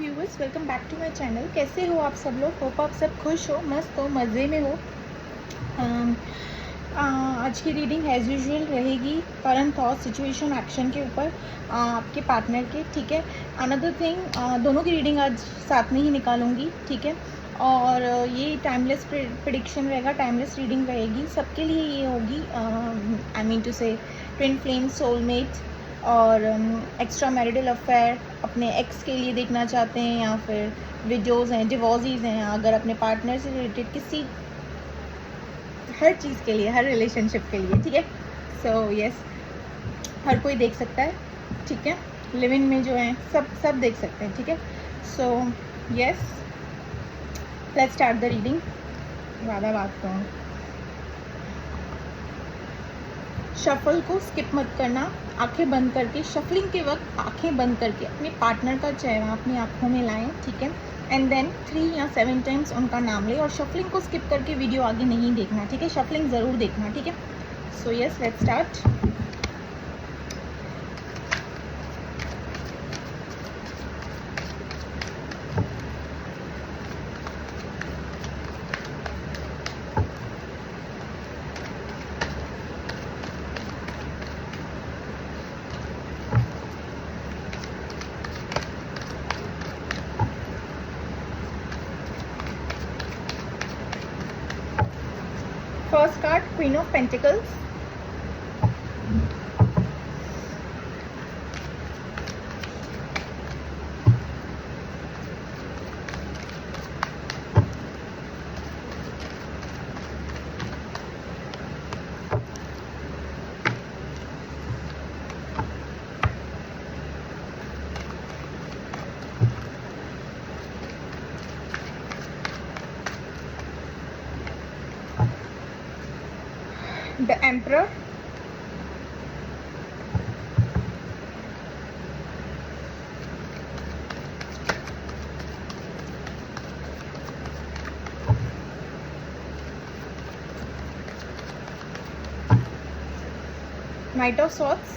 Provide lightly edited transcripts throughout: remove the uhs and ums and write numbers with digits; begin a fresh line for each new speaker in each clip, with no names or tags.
Viewers, welcome back to my channel. कैसे हो आप सब लोग? होप आप सब खुश हो, मस्त हो, मज़े में हो। आज की रीडिंग एज यूजुअल रहेगी करंट थॉट, सिचुएशन, एक्शन के ऊपर आपके पार्टनर के। ठीक है। अनदर थिंग, दोनों की रीडिंग आज साथ में ही निकालूंगी। ठीक है। और ये टाइमलेस प्रिडिक्शन रहेगा, टाइमलेस रीडिंग रहेगी सबके लिए। ये होगी आई मीन टू से ट्विन फ्लेम, सोलमेट और एक्स्ट्रा मैरिटल अफेयर, अपने एक्स के लिए देखना चाहते हैं या फिर विडोज़ हैं, डिवोर्सीज हैं, अगर अपने पार्टनर से रिलेटेड किसी, हर चीज़ के लिए, हर रिलेशनशिप के लिए। ठीक है। सो यस, हर कोई देख सकता है। ठीक है। लिव इन में जो है सब देख सकते हैं। ठीक है। So yes, let's start the reading. ज़्यादा बात करूँ, शफल को स्किप मत करना। आंखें बंद करके, शफलिंग के वक्त आंखें बंद करके अपने पार्टनर का चेहरा अपनी आंखों में लाएं। ठीक है। एंड देन 3 या 7 टाइम्स उनका नाम लें। और शफलिंग को स्किप करके वीडियो आगे नहीं देखना। ठीक है। शफलिंग ज़रूर देखना। ठीक है। So yes, let's start. First card, queen of pentacles. The emperor. Knight of Swords।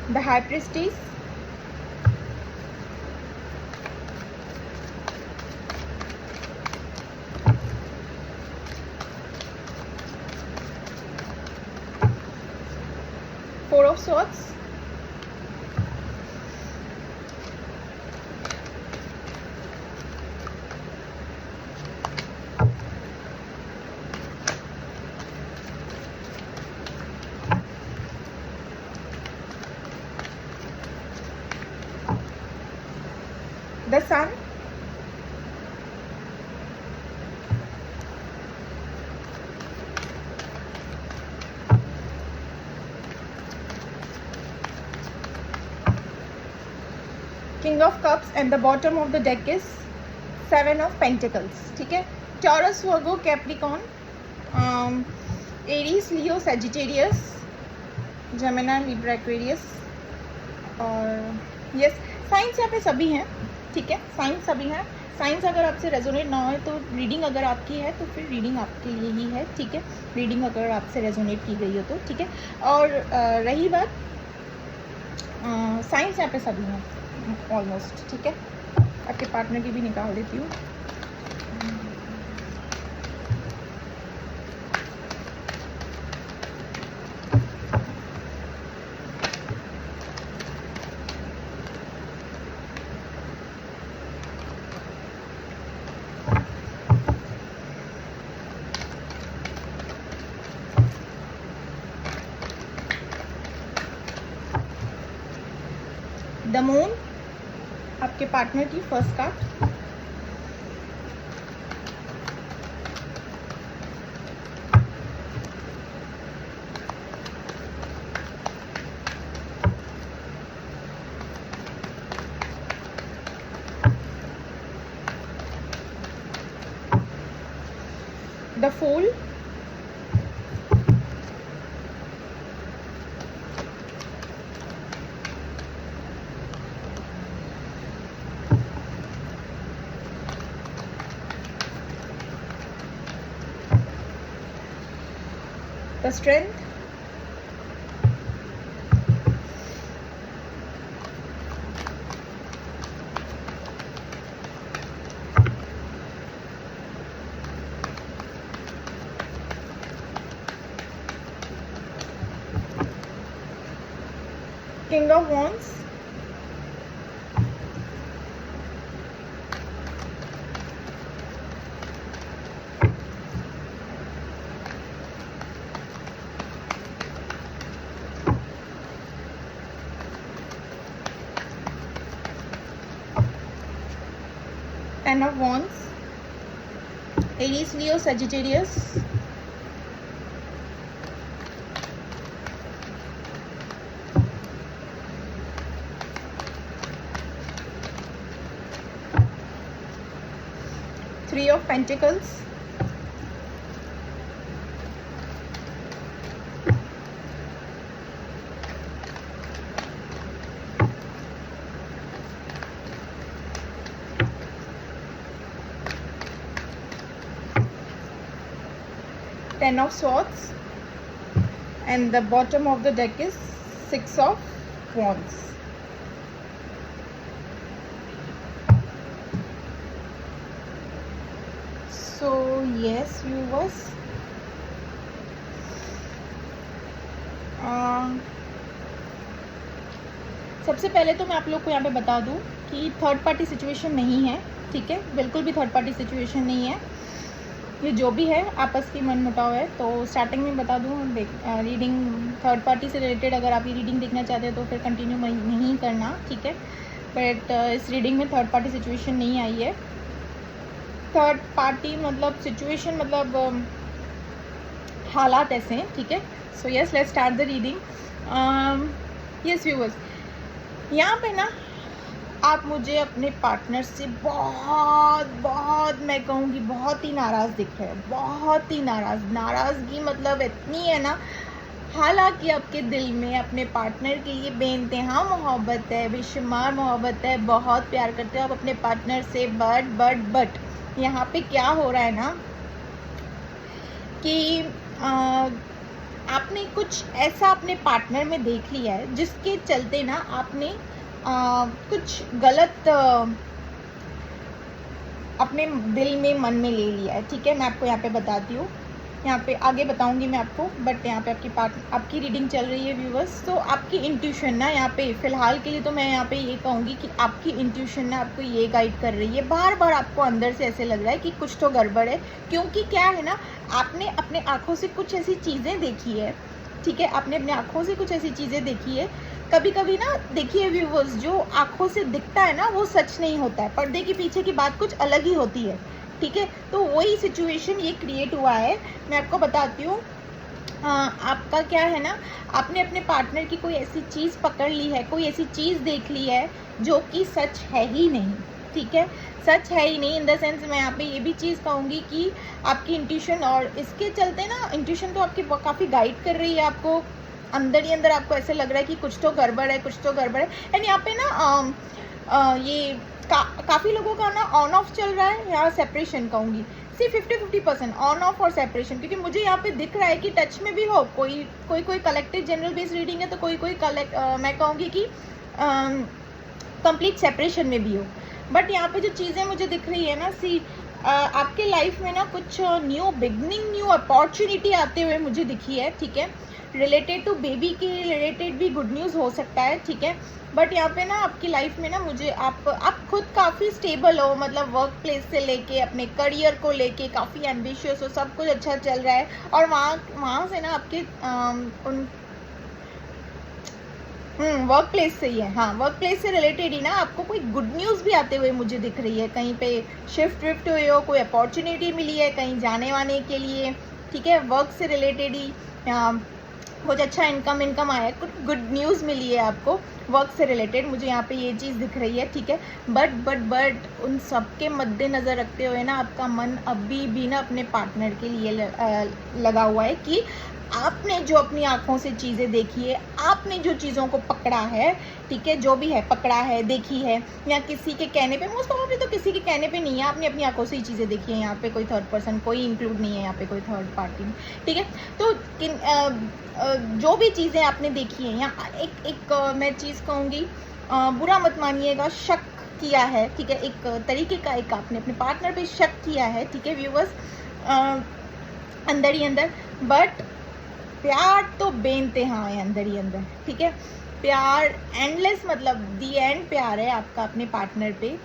The High Priestess। Four of Swords। The Sun। King of Cups and the bottom of the deck is 7 of Pentacles। ठीक है। Taurus, Virgo, Capricorn, Aries, लियो, Sagittarius, Gemini, Libra, Aquarius और yes, science यहाँ पे सभी हैं। ठीक है। Science सभी हैं। साइंस अगर आपसे रेजोनेट ना हो तो रीडिंग अगर आपकी है तो फिर रीडिंग आपके लिए ही है। ठीक है। रीडिंग अगर आपसे रेजोनेट की गई हो तो ठीक है। और रही बात, साइंस यहाँ पे सभी हैं ऑलमोस्ट। ठीक है। आपके पार्टनर की भी निकाल देती हूँ। द मून, आपके पार्टनर की first card. The fool, the strength, King of Wands, Ten of Wands, Aries, Leo, Sagittarius, Three of Pentacles, Ten of Swords, and the bottom of the deck is Six of Wands. So yes viewers, सबसे पहले तो मैं आप लोग को यहाँ पे बता दूँ कि थर्ड पार्टी सिचुएशन नहीं है, ठीक है, बिल्कुल भी थर्ड पार्टी सिचुएशन नहीं है। ये जो भी है आपस की मन मुटाव है। तो स्टार्टिंग में बता दूँ, रीडिंग थर्ड पार्टी से रिलेटेड अगर आप ये रीडिंग देखना चाहते हैं तो फिर कंटिन्यू नहीं करना, ठीक है। बट इस रीडिंग में थर्ड पार्टी सिचुएशन नहीं आई है। थर्ड पार्टी मतलब सिचुएशन मतलब हालात ऐसे हैं, ठीक है। So yes, let's start the reading. Yes viewers, यहाँ पे ना आप मुझे अपने पार्टनर से बहुत मैं कहूँगी बहुत ही नाराज़ दिख रहे हैं, बहुत ही नाराज़गी मतलब इतनी है ना। हालांकि आपके दिल में अपने पार्टनर के लिए बेइंतहा मोहब्बत है, बेशुमार मोहब्बत है, बहुत प्यार करते हो आप अपने पार्टनर से। बट यहाँ पे क्या हो रहा है ना कि आपने कुछ ऐसा अपने पार्टनर में देख लिया है जिसके चलते ना आपने कुछ गलत अपने दिल में मन में ले लिया है, ठीक है। मैं आपको यहाँ पे बताती हूँ, यहाँ पे आगे बताऊंगी मैं आपको, बट यहाँ पे आपकी रीडिंग चल रही है व्यूवर्स। तो आपकी इंट्यूशन ना यहाँ पे फ़िलहाल के लिए तो मैं यहाँ पे ये कहूँगी कि आपकी इंट्यूशन ना आपको ये गाइड कर रही है। बार बार आपको अंदर से ऐसे लग रहा है कि कुछ तो गड़बड़ है, क्योंकि क्या है ना, आपने अपने आँखों से कुछ ऐसी चीज़ें देखी है, ठीक है। आपने अपने आँखों से कुछ ऐसी चीज़ें देखी है। कभी कभी ना देखिए व्यूवर्स, जो आँखों से दिखता है ना वो सच नहीं होता है, पर्दे के पीछे की बात कुछ अलग ही होती है, ठीक है। तो वही सिचुएशन ये क्रिएट हुआ है। मैं आपको बताती हूँ, आपका क्या है ना, आपने अपने पार्टनर की कोई ऐसी चीज़ पकड़ ली है, कोई ऐसी चीज़ देख ली है जो कि सच है ही नहीं, ठीक है। सच है ही नहीं इन द सेंस, मैं यहाँ पे ये भी चीज़ कहूँगी कि आपकी इंट्यूशन, और इसके चलते ना इंट्यूशन तो आपकी काफ़ी गाइड कर रही है आपको। अंदर ही अंदर आपको ऐसे लग रहा है कि कुछ तो गड़बड़ है, कुछ तो गड़बड़ है। एंड यहाँ पे ना ये काफ़ी लोगों का ना ऑन ऑफ चल रहा है, यहाँ सेपरेशन कहूँगी। सिर्फ 50-50% ऑन ऑफ और सेपरेशन, क्योंकि मुझे यहाँ पे दिख रहा है कि टच में भी हो, कोई कलेक्टिव जनरल बेस रीडिंग है तो कोई मैं कहूँगी कि कंप्लीट सेपरेशन में भी हो। बट यहाँ पे जो चीज़ें मुझे दिख रही है ना, आपके लाइफ में ना कुछ न्यू बिगनिंग, न्यू अपॉर्चुनिटी आते हुए मुझे दिखी है, ठीक है। रिलेटेड टू बेबी के रिलेटेड भी गुड न्यूज़ हो सकता है, ठीक है। बट यहाँ पे ना आपकी लाइफ में ना मुझे आप खुद काफ़ी स्टेबल हो, मतलब वर्क प्लेस से लेके अपने करियर को लेके काफ़ी एम्बिशियस हो, सब कुछ अच्छा चल रहा है। और वहाँ से ना आपके उन वर्क प्लेस से ही है, हाँ, वर्क प्लेस से रिलेटेड ही ना आपको कोई गुड न्यूज़ भी आते हुए मुझे दिख रही है। कहीं पे शिफ्ट विफ्ट हुए हो, कोई अपॉर्चुनिटी मिली है कहीं जाने वाने के लिए, ठीक है। वर्क से रिलेटेड ही कुछ अच्छा इनकम आया है, कुछ गुड न्यूज़ मिली है आपको। वर्क से रिलेटेड मुझे यहाँ पे ये चीज़ दिख रही है, ठीक है। बट उन सब के मद्देनज़र रखते हुए ना आपका मन अभी भी ना अपने पार्टनर के लिए लगा हुआ है कि आपने जो अपनी आँखों से चीज़ें देखी है, आपने जो चीज़ों को पकड़ा है, ठीक है, जो भी है पकड़ा है, देखी है, या किसी के कहने पे, मोस्ट ऑफ तो किसी के कहने पे नहीं है, आपने अपनी आँखों से ही चीज़ें देखी है। यहाँ पे कोई थर्ड पर्सन कोई इंक्लूड नहीं है, यहाँ पे कोई थर्ड पार्टी, ठीक है। तो जो भी चीज़ें आपने देखी हैं, या एक मैं चीज़ कहूँगी, बुरा मत मानिएगा, शक किया है, ठीक है, एक तरीके का एक आपने अपने पार्टनर पे शक किया है, ठीक है व्यूअर्स, अंदर ही अंदर। बट प्यार तो बेइंतहा है अंदर ही अंदर, ठीक है। प्यार एंडलेस, मतलब दी एंड प्यार है आपका अपने पार्टनर पे।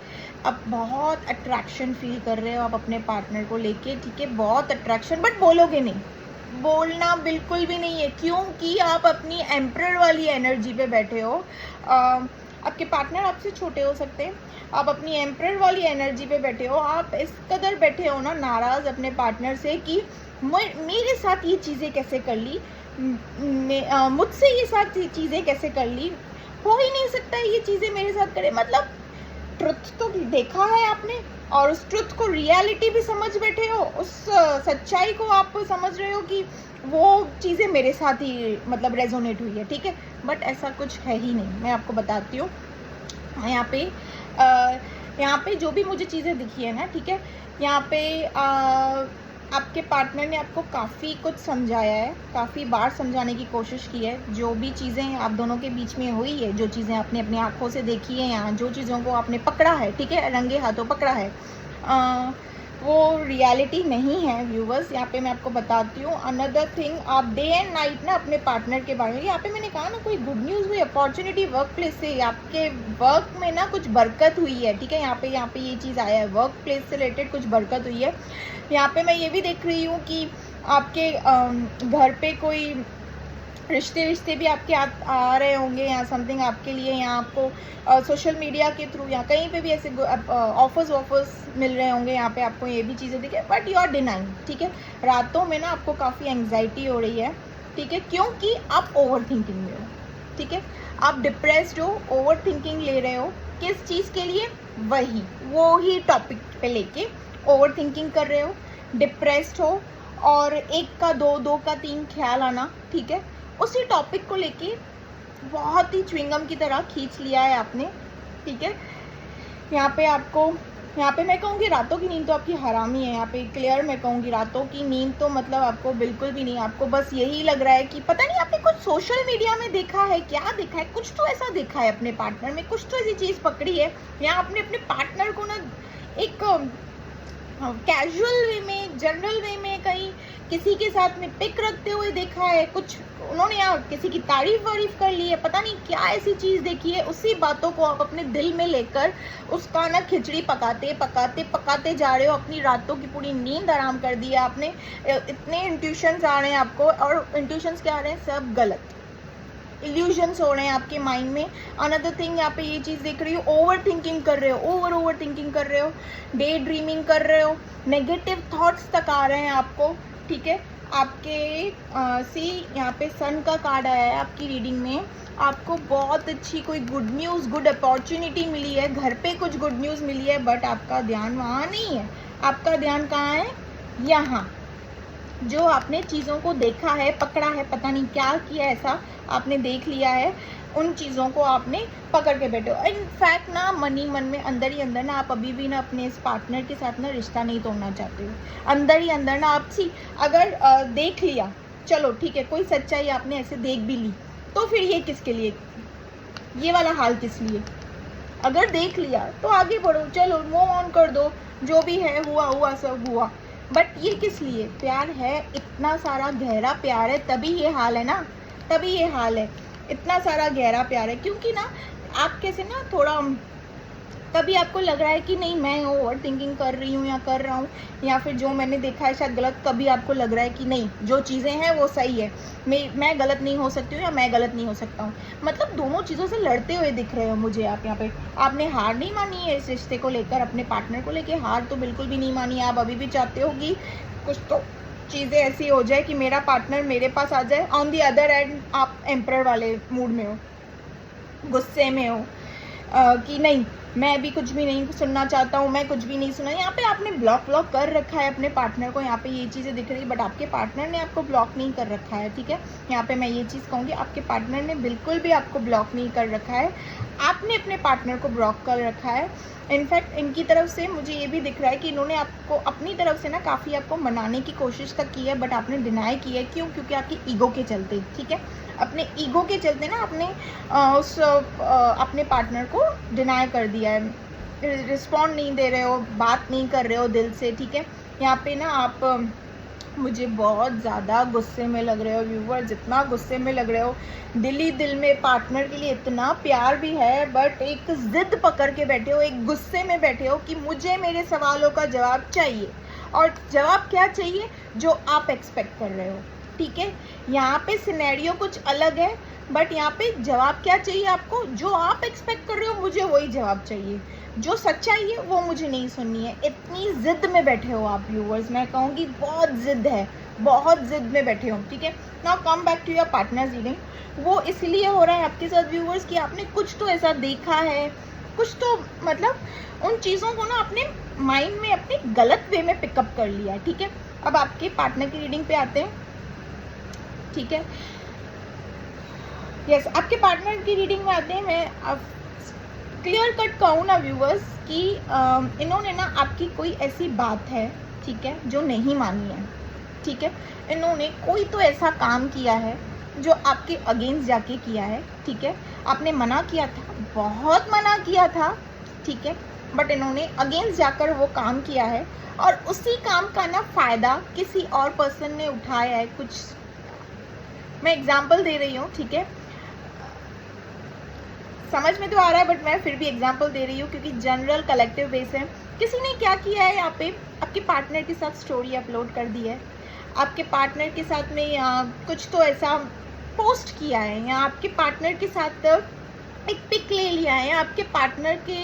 आप बहुत अट्रैक्शन फील कर रहे हो आप अपने पार्टनर को लेके, ठीक है, बहुत अट्रैक्शन, बट बोलोगे नहीं, बोलना बिल्कुल भी नहीं है, क्योंकि आप अपनी एम्परर वाली एनर्जी पे बैठे हो। आपके पार्टनर आपसे छोटे हो सकते हैं, आप अपनी एम्परर वाली एनर्जी पे बैठे हो। आप इस कदर बैठे हो ना नाराज़ अपने पार्टनर से कि मेरे साथ ये चीज़ें कैसे कर ली, मुझसे ये साथ चीज़ें कैसे कर ली, हो ही नहीं सकता ये चीज़ें मेरे साथ करे। मतलब ट्रुथ तो देखा है आपने, और उस ट्रुथ को रियलिटी भी समझ बैठे हो, उस सच्चाई को आप समझ रहे हो कि वो चीज़ें मेरे साथ ही मतलब रेजोनेट हुई है, ठीक है। बट ऐसा कुछ है ही नहीं, मैं आपको बताती हूँ। यहाँ पे जो भी मुझे चीज़ें दिखी है ना, ठीक है, यहाँ पे आपके पार्टनर ने आपको काफ़ी कुछ समझाया है, काफ़ी बार समझाने की कोशिश की है। जो भी चीज़ें आप दोनों के बीच में हुई है, जो चीज़ें आपने अपनी आँखों से देखी है, या जो चीज़ों को आपने पकड़ा है, ठीक है, रंगे हाथों पकड़ा है, वो रियलिटी नहीं है व्यूवर्स। यहाँ पे मैं आपको बताती हूँ अनदर थिंग, आप डे एंड नाइट ना अपने पार्टनर के बारे में, यहाँ पे मैंने कहा ना कोई गुड न्यूज़ हुई, अपॉर्चुनिटी वर्क प्लेस से, आपके वर्क में ना कुछ बरकत हुई है, ठीक है। यहाँ पे ये चीज़ आया है, वर्क प्लेस से रिलेटेड कुछ बरकत हुई है। यहाँ पे मैं ये भी देख रही हूँ कि आपके घर पे कोई रिश्ते भी आपके आ रहे होंगे, या समथिंग आपके लिए, या आपको सोशल मीडिया के थ्रू या कहीं पे भी ऐसे ऑफर्स मिल रहे होंगे। यहाँ पे आपको ये भी चीज़ें दिखे, बट यू आर डिनाइंग, ठीक है। रातों में ना आपको काफ़ी एंग्जाइटी हो रही है, ठीक है, क्योंकि आप ओवर थिंकिंग में हो, ठीक है। आप डिप्रेस्ड हो, ओवर थिंकिंग ले रहे हो, किस चीज़ के लिए, वो ही टॉपिक पे लेके ओवर थिंकिंग कर रहे हो, डिप्रेस्ड हो, और एक का दो, दो का तीन ख्याल आना, ठीक है। उसी टॉपिक को लेके बहुत ही च्युइंगम की तरह खींच लिया है आपने, ठीक है। यहाँ पे मैं कहूँगी रातों की नींद तो आपकी हरामी है। यहाँ पे क्लियर मैं कहूँगी रातों की नींद तो मतलब आपको बिल्कुल भी नहीं, आपको बस यही लग रहा है कि पता नहीं आपने कुछ सोशल मीडिया में देखा है, क्या देखा है, कुछ तो ऐसा देखा है अपने पार्टनर में, कुछ तो ऐसी चीज़ पकड़ी है, या आपने अपने पार्टनर को ना एक कैजुअल वे में, जनरल वे में कहीं किसी के साथ में पिक रखते हुए देखा है, कुछ उन्होंने यहाँ किसी की तारीफ वारीफ कर ली है, पता नहीं क्या ऐसी चीज़ देखी है, उसी बातों को आप अपने दिल में लेकर उसका ना खिचड़ी पकाते जा रहे हो। अपनी रातों की पूरी नींद आराम कर दी है आपने। इतने इंट्यूशंस आ रहे हैं आपको, और इंट्यूशंस क्या आ रहे हैं, सब गलत इल्यूजन्स हो रहे हैं आपके माइंड में। अनदर थिंग, यहाँ पे ये चीज़ देख रही हो, ओवर थिंकिंग कर रहे हो, ओवर थिंकिंग कर रहे हो, डे ड्रीमिंग कर रहे हो, नेगेटिव थॉट्स तक आ रहे हैं आपको, ठीक है। आपके यहाँ पे सन का कार्ड आया है आपकी रीडिंग में, आपको बहुत अच्छी कोई गुड न्यूज़, गुड अपॉर्चुनिटी मिली है, घर पे कुछ गुड न्यूज़ मिली है, बट आपका ध्यान वहाँ नहीं है। आपका ध्यान कहाँ है, यहाँ जो आपने चीज़ों को देखा है, पकड़ा है, पता नहीं क्या किया ऐसा आपने देख लिया है, उन चीज़ों को आपने पकड़ के बैठे हो। इनफैक्ट ना मन ही मन में, अंदर ही अंदर ना आप अभी भी ना अपने इस पार्टनर के साथ ना रिश्ता नहीं तोड़ना चाहते हो। अंदर ही अंदर ना आप अगर देख लिया, चलो ठीक है, कोई सच्चाई आपने ऐसे देख भी ली, तो फिर ये किसके लिए, ये वाला हाल किस लिए। अगर देख लिया तो आगे बढ़ो, चलो मूव ऑन कर दो, जो भी है हुआ सब हुआ, बट ये किस लिए। प्यार है, इतना सारा गहरा प्यार है, तभी ये हाल है ना, तभी ये हाल है, इतना सारा गहरा प्यार है। क्योंकि ना आप कैसे ना थोड़ा, तभी आपको लग रहा है कि नहीं मैं ओवर थिंकिंग कर रही हूँ या कर रहा हूँ, या फिर जो मैंने देखा है शायद गलत, तभी आपको लग रहा है कि नहीं जो चीज़ें हैं वो सही है, मैं गलत नहीं हो सकती हूँ, या मैं गलत नहीं हो सकता हूँ। मतलब दोनों चीज़ों से लड़ते हुए दिख रहे हो मुझे आप यहाँ पे। आपने हार नहीं मानी है इस रिश्ते को लेकर, अपने पार्टनर को लेकर हार तो बिल्कुल भी नहीं मानी है। आप अभी भी चाहते हो कि कुछ तो चीज़ें ऐसी हो जाए कि मेरा पार्टनर मेरे पास आ जाए। ऑन दी अदर एंड आप एम्परर वाले मूड में हो, गुस्से में हो कि नहीं मैं भी कुछ भी नहीं सुनना चाहता हूँ, मैं कुछ भी नहीं सुना। यहाँ पे आपने ब्लॉक कर रखा है अपने पार्टनर को, यहाँ पे ये चीज़ें दिख रही है, बट आपके पार्टनर ने आपको ब्लॉक नहीं कर रखा है, ठीक है। यहाँ पे मैं ये चीज़ कहूँगी, आपके पार्टनर ने बिल्कुल भी आपको ब्लॉक नहीं कर रखा है, आपने अपने पार्टनर को ब्लॉक कर रखा है। इनफैक्ट इनकी तरफ से मुझे ये भी दिख रहा है कि इन्होंने आपको अपनी तरफ से ना काफ़ी आपको मनाने की कोशिश तक की है, बट आपने डिनाई की है। क्यों? क्योंकि आपकी ईगो के चलते, ठीक है। अपने ईगो के चलते ना आपने अपने पार्टनर को डिनाई कर दिया है, रिस्पॉन्ड नहीं दे रहे हो, बात नहीं कर रहे हो दिल से, ठीक है। यहाँ पे ना आप मुझे बहुत ज़्यादा गुस्से में लग रहे हो व्यूवर, जितना गुस्से में लग रहे हो, दिल ही दिल में पार्टनर के लिए इतना प्यार भी है, बट एक ज़िद पकड़ के बैठे हो, एक गुस्से में बैठे हो कि मुझे मेरे सवालों का जवाब चाहिए। और जवाब क्या चाहिए? जो आप एक्सपेक्ट कर रहे हो, ठीक है। यहाँ पे सिनेरियो कुछ अलग है, बट यहाँ पे जवाब क्या चाहिए आपको? जो आप एक्सपेक्ट कर रहे हो मुझे वही जवाब चाहिए, जो सच्चाई है वो मुझे नहीं सुननी है। इतनी ज़िद में बैठे हो आप व्यूवर्स, मैं कहूँगी बहुत ज़िद है, बहुत ज़िद में बैठे हो, ठीक है। Now come back to your partner's reading. वो इसलिए हो रहा है आपके साथ व्यूवर्स कि आपने कुछ तो ऐसा देखा है, कुछ तो मतलब उन चीज़ों को ना अपने माइंड में अपने गलत वे में पिकअप कर लिया है, ठीक है। अब आपके पार्टनर की रीडिंग पे आते हैं, ठीक है। यस, आपके पार्टनर की रीडिंग में आते हैं। मैं क्लियर कट कहूँ ना व्यूवर्स कि इन्होंने ना आपकी कोई ऐसी बात है, ठीक है, जो नहीं मानी है, ठीक है। इन्होंने कोई तो ऐसा काम किया है जो आपके अगेंस्ट जाके किया है, ठीक है। आपने मना किया था, बहुत मना किया था, ठीक है, बट इन्होंने अगेंस्ट जाकर वो काम किया है, और उसी काम का ना फ़ायदा किसी और पर्सन ने उठाया है। कुछ मैं एग्जाम्पल दे रही हूँ, ठीक है, समझ में तो आ रहा है, बट मैं फिर भी एग्जांपल दे रही हूँ क्योंकि जनरल कलेक्टिव बेस है। किसी ने क्या किया है, यहाँ पे आपके पार्टनर के साथ स्टोरी अपलोड कर दी है, आपके पार्टनर के साथ में कुछ तो ऐसा पोस्ट किया है, या आपके पार्टनर के साथ एक पिक ले लिया है, आपके पार्टनर के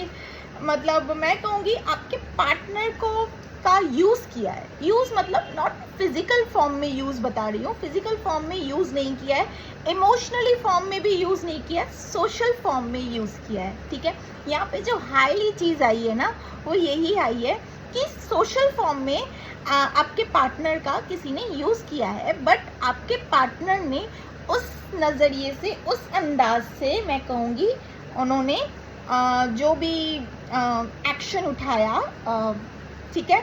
मतलब मैं कहूँगी आपके पार्टनर को का यूज़ किया है। यूज़ मतलब नॉट फिजिकल फॉर्म में यूज़ बता रही हूँ, फिजिकल फॉर्म में यूज़ नहीं किया है, इमोशनली फॉर्म में भी यूज़ नहीं किया है, सोशल फॉर्म में यूज़ किया है, ठीक है। यहाँ पे जो हाईली चीज़ आई है ना, वो यही आई है कि सोशल फॉर्म में आपके पार्टनर का किसी ने यूज़ किया है, बट आपके पार्टनर ने उस नज़रिए से, उस अंदाज से मैं कहूँगी उन्होंने जो भी एक्शन उठाया, ठीक है,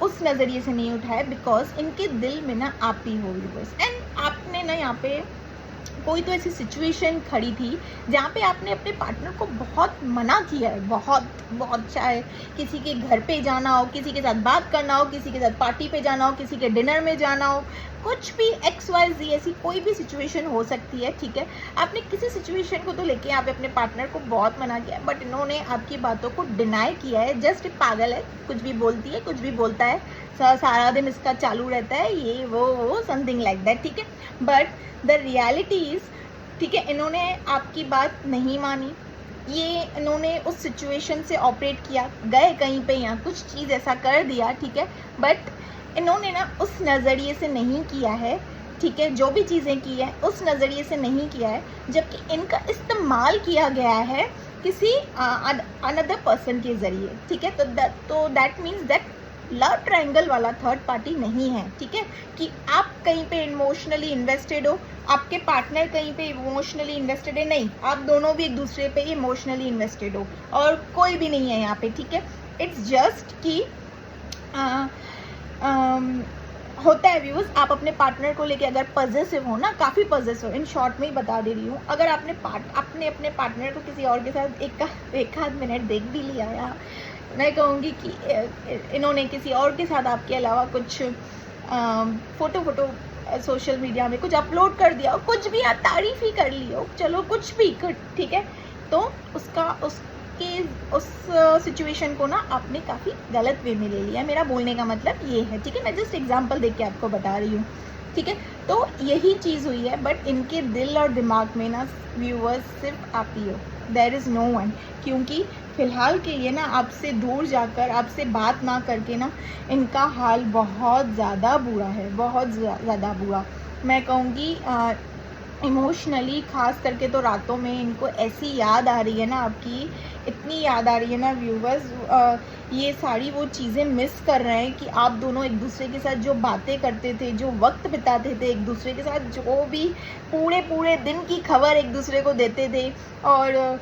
उस नज़रिए से नहीं उठाया, बिकॉज इनके दिल में ना आप ही हो व्यूअर्स। एंड आपने ना यहाँ पे कोई तो ऐसी सिचुएशन खड़ी थी जहाँ पे आपने अपने पार्टनर को बहुत मना किया है, बहुत बहुत, चाहे किसी के घर पे जाना हो, किसी के साथ बात करना हो, किसी के साथ पार्टी पे जाना हो, किसी के डिनर में जाना हो, कुछ भी XYZ ऐसी कोई भी सिचुएशन हो सकती है, ठीक है। आपने किसी सिचुएशन को तो लेके यहाँ पे अपने पार्टनर को बहुत मना किया, बट इन्होंने आपकी बातों को डिनाई किया है। जस्ट पागल है, कुछ भी बोलती है, कुछ भी बोलता है, सारा दिन इसका चालू रहता है, ये वो समथिंग लाइक दैट, ठीक है। बट द रियलिटी इज़, ठीक है, इन्होंने आपकी बात नहीं मानी, ये इन्होंने उस सिचुएशन से ऑपरेट किया, गए कहीं पे यहाँ कुछ चीज़ ऐसा कर दिया, ठीक है, बट इन्होंने ना उस नज़रिए से नहीं किया है, ठीक है। जो भी चीज़ें की है उस नज़रिए से नहीं किया है, जबकि इनका इस्तेमाल किया गया है किसी अनदर पर्सन के ज़रिए, ठीक है। तो that means that love triangle वाला थर्ड पार्टी नहीं है, ठीक है, कि आप कहीं पे इमोशनली इन्वेस्टेड हो, आपके पार्टनर कहीं पे इमोशनली इन्वेस्टेड है, नहीं, आप दोनों भी एक दूसरे पे इमोशनली इन्वेस्टेड हो, और कोई भी नहीं है यहाँ पे, ठीक है। इट्स जस्ट कि होता है व्यूज, आप अपने पार्टनर को लेके अगर पॉजिटिव हो ना, काफ़ी पॉजिटिव हो, इन शॉर्ट में ही बता दे रही हूँ, अगर आपने अपने पार्टनर को किसी और के साथ एक आध मिनट देख भी लिया, या मैं कहूँगी कि इन्होंने किसी और के साथ आपके अलावा कुछ फ़ोटो सोशल मीडिया में कुछ अपलोड कर दिया हो, कुछ भी आप तारीफ़ ही कर ली हो, चलो कुछ भी, ठीक है, तो उस सिचुएशन को ना आपने काफ़ी गलत वे में ले लिया। मेरा बोलने का मतलब ये है, ठीक है, मैं जस्ट एग्जांपल देख के आपको बता रही हूँ, ठीक है। तो यही चीज़ हुई है, बट इनके दिल और दिमाग में ना व्यूअर्स सिर्फ आप ही हो, देयर इज़ नो वन, क्योंकि फ़िलहाल के लिए ना आपसे दूर जाकर, आपसे बात ना करके ना इनका हाल बहुत ज़्यादा बुरा है, बहुत ज़्यादा बुरा। मैं कहूँगी इमोशनली खास करके तो रातों में इनको ऐसी याद आ रही है ना आपकी, इतनी याद आ रही है ना व्यूवर्स, ये सारी वो चीज़ें मिस कर रहे हैं कि आप दोनों एक दूसरे के साथ जो बातें करते थे, जो वक्त बिताते थे एक दूसरे के साथ, जो भी पूरे पूरे दिन की खबर एक दूसरे को देते थे, और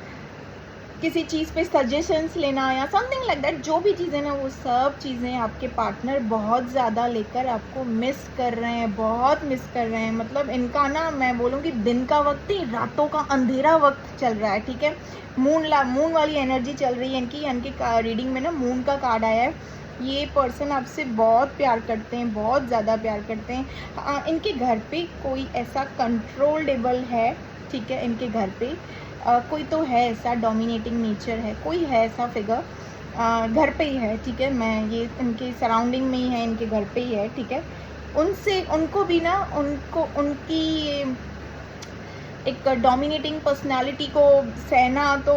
किसी चीज़ पे सजेशंस लेना या समथिंग लाइक दैट, जो भी चीज़ें ना वो सब चीज़ें आपके पार्टनर बहुत ज़्यादा लेकर आपको मिस कर रहे हैं, बहुत मिस कर रहे हैं। मतलब इनका ना मैं बोलूँगी दिन का वक्त ही रातों का अंधेरा वक्त चल रहा है, ठीक है। मून वाली एनर्जी चल रही है इनकी रीडिंग में ना मून का कार्ड आया है। ये पर्सन आपसे बहुत प्यार करते हैं, बहुत ज़्यादा प्यार करते हैं। इनके घर पे कोई ऐसा कंट्रोलेबल है, ठीक है। इनके घर पे कोई तो है ऐसा डोमिनेटिंग नेचर है, कोई है ऐसा फिगर घर पे ही है, ठीक है। मैं ये इनके सराउंडिंग में ही है, इनके घर पे ही है, ठीक है। उनको भी ना उनकी एक डोमिनेटिंग पर्सनालिटी को सहना तो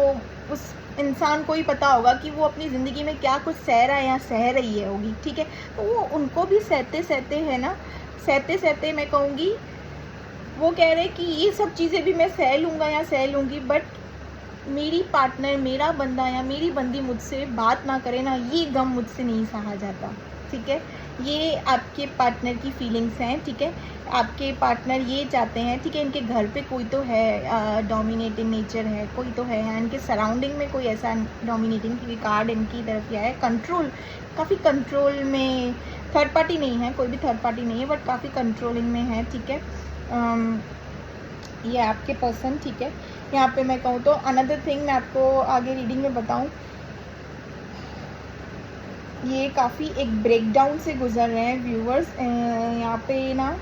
उस इंसान को ही पता होगा कि वो अपनी ज़िंदगी में क्या कुछ सह रहा है या सह रही है होगी, ठीक है। तो वो उनको भी सहते सहते है ना, सहते सहते मैं कहूँगी वो कह रहे कि ये सब चीज़ें भी मैं सह लूँगा या सह लूँगी, बट मेरी पार्टनर, मेरा बंदा या मेरी बंदी मुझसे बात ना करे ना, ये गम मुझसे नहीं सहा जाता, ठीक है। ये आपके पार्टनर की फीलिंग्स हैं, ठीक है। आपके पार्टनर ये चाहते हैं, ठीक है। इनके घर पे कोई तो है डोमिनेटिंग नेचर है, कोई तो है, या इनके सराउंडिंग में कोई ऐसा डोमिनेटिंग की कार्ड इनकी तरफ किया है। कंट्रोल, काफ़ी कंट्रोल में, थर्ड पार्टी नहीं है, कोई भी थर्ड पार्टी नहीं है, बट काफ़ी कंट्रोलिंग में है, ठीक है। ये आपके पर्सन, ठीक है। यहाँ पे मैं कहूँ तो अनदर थिंग मैं आपको आगे रीडिंग में बताऊँ, ये काफ़ी एक ब्रेकडाउन से गुजर रहे हैं व्यूवर्स। यहाँ पे ना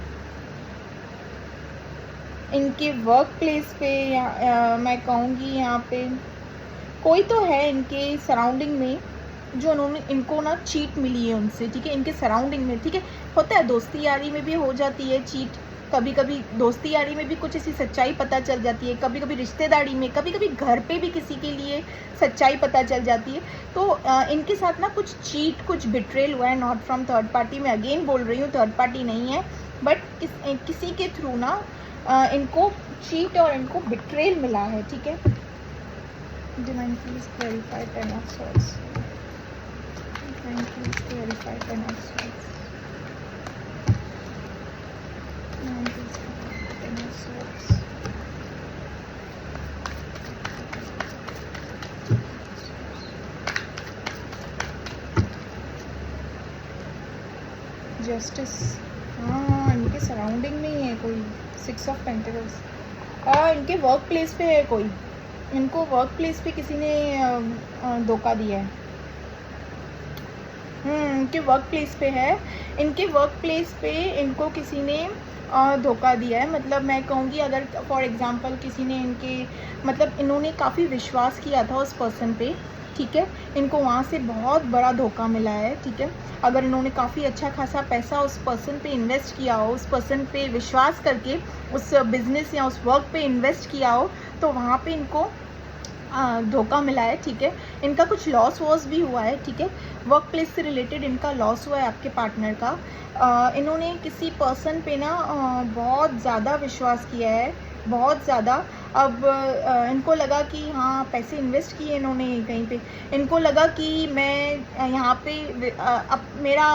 इनके वर्क प्लेस पे या मैं कहूँगी यहाँ पे कोई तो है इनके सराउंडिंग में जो इनको ना चीट मिली है उनसे, ठीक है। इनके सराउंडिंग में, ठीक है, होता है, दोस्ती यारी में भी हो जाती है चीट, कभी कभी दोस्ती यारी में भी कुछ ऐसी सच्चाई पता चल जाती है, कभी कभी रिश्तेदारी में, कभी कभी घर पे भी किसी के लिए सच्चाई पता चल जाती है। तो इनके साथ ना कुछ चीट, कुछ बिट्रेल हुआ है, नॉट फ्रॉम थर्ड पार्टी। मैं अगेन बोल रही हूँ थर्ड पार्टी नहीं है, बट किसी के थ्रू ना इनको चीट और इनको बिट्रेल मिला है, ठीक है। Divine please clarify ten of swords, divine please clarify ten of swords, divine please ten of swords, justice. हाँ, इनके सराउंडिंग में ही है कोई, 6 ऑफ पेंटिकल्स। इनके वर्क प्लेस पे है कोई, इनको वर्क प्लेस पे किसी ने धोखा दिया है। इनके वर्क प्लेस पे है, इनके वर्क प्लेस पे इनको किसी ने धोखा दिया है। मतलब मैं कहूँगी अगर फॉर एग्जांपल किसी ने मतलब इन्होंने काफ़ी विश्वास किया था उस पर्सन पे, ठीक है। इनको वहाँ से बहुत बड़ा धोखा मिला है, ठीक है। अगर इन्होंने काफ़ी अच्छा खासा पैसा उस पर्सन पे इन्वेस्ट किया हो, उस पर्सन पे विश्वास करके उस बिज़नेस या उस वर्क पे इन्वेस्ट किया हो, तो वहाँ पे इनको धोखा मिला है, ठीक है। इनका कुछ लॉस वॉस भी हुआ है, ठीक है। वर्क प्लेस से रिलेटेड इनका लॉस हुआ है आपके पार्टनर का। इन्होंने किसी पर्सन पे ना बहुत ज़्यादा विश्वास किया है, बहुत ज़्यादा। अब इनको लगा कि हाँ पैसे इन्वेस्ट किए इन्होंने कहीं पे, इनको लगा कि मैं यहाँ पे अब मेरा